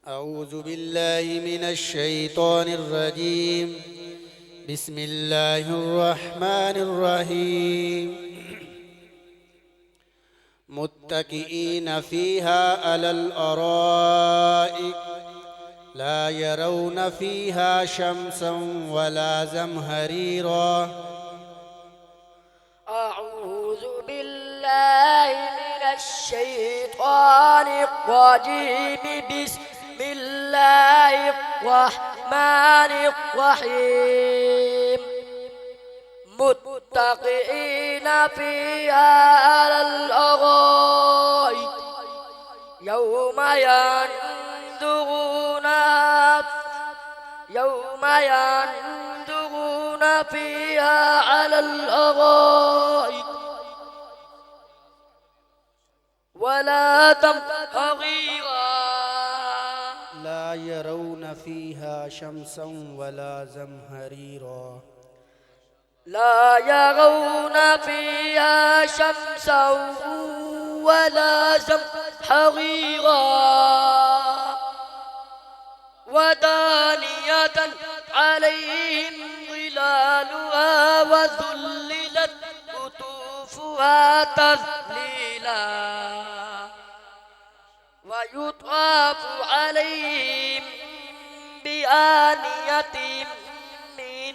أعوذ بالله من الشيطان الرجيم. بسم الله الرحمن الرحيم. متكئين فيها على الأرائك لا يرون فيها شمسا ولا زمهريرا. أعوذ بالله من الشيطان الرجيم. بسم الله الرحمن الرحيم. متكئين فيها على الأرائك يوم يندغون فيها على الأرائك ولا تمتغيرا لا يرون فيها شمسا ولا زمهريرا. لا يرون فيها شمسا ولا زمهريرا ودانية عليهم ظلالها وذللت قطوفها تذليلا ويطاف عليهم بآنية من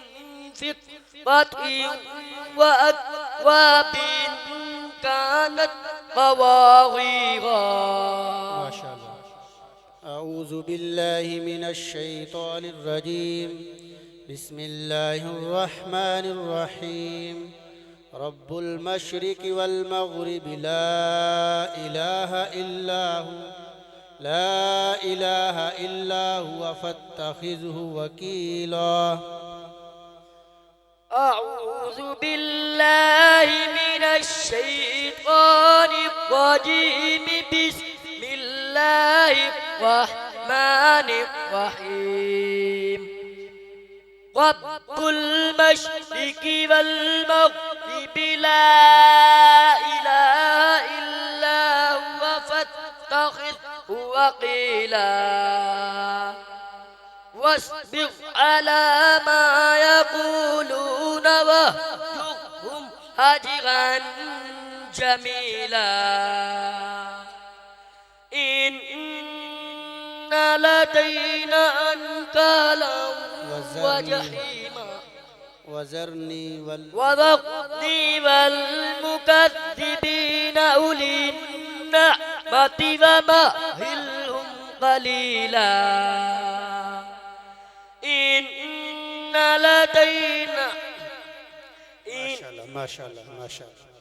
فضة وأكواب كانت قواريرا. ما شاء الله. أعوذ بالله من الشيطان الرجيم. بسم الله الرحمن الرحيم. رب المشرق والمغرب لا إله إلا هو لا إله إلا هو فاتخذه وكيلا. أعوذ بالله من الشيطان الرجيم. بسم الله الرحمن الرحيم. رب المشرق والمغرب لا إله إلا هو فاتخذه وكيلا واصبر على ما يقولون واهجرهم هجرا جميلا. إن لدينا أنكالا وجحيما وذرني والمكذبين أولي النعمة ومهلهم قليلا. إن لدينا ما شاء الله ما شاء الله ما شاء الله.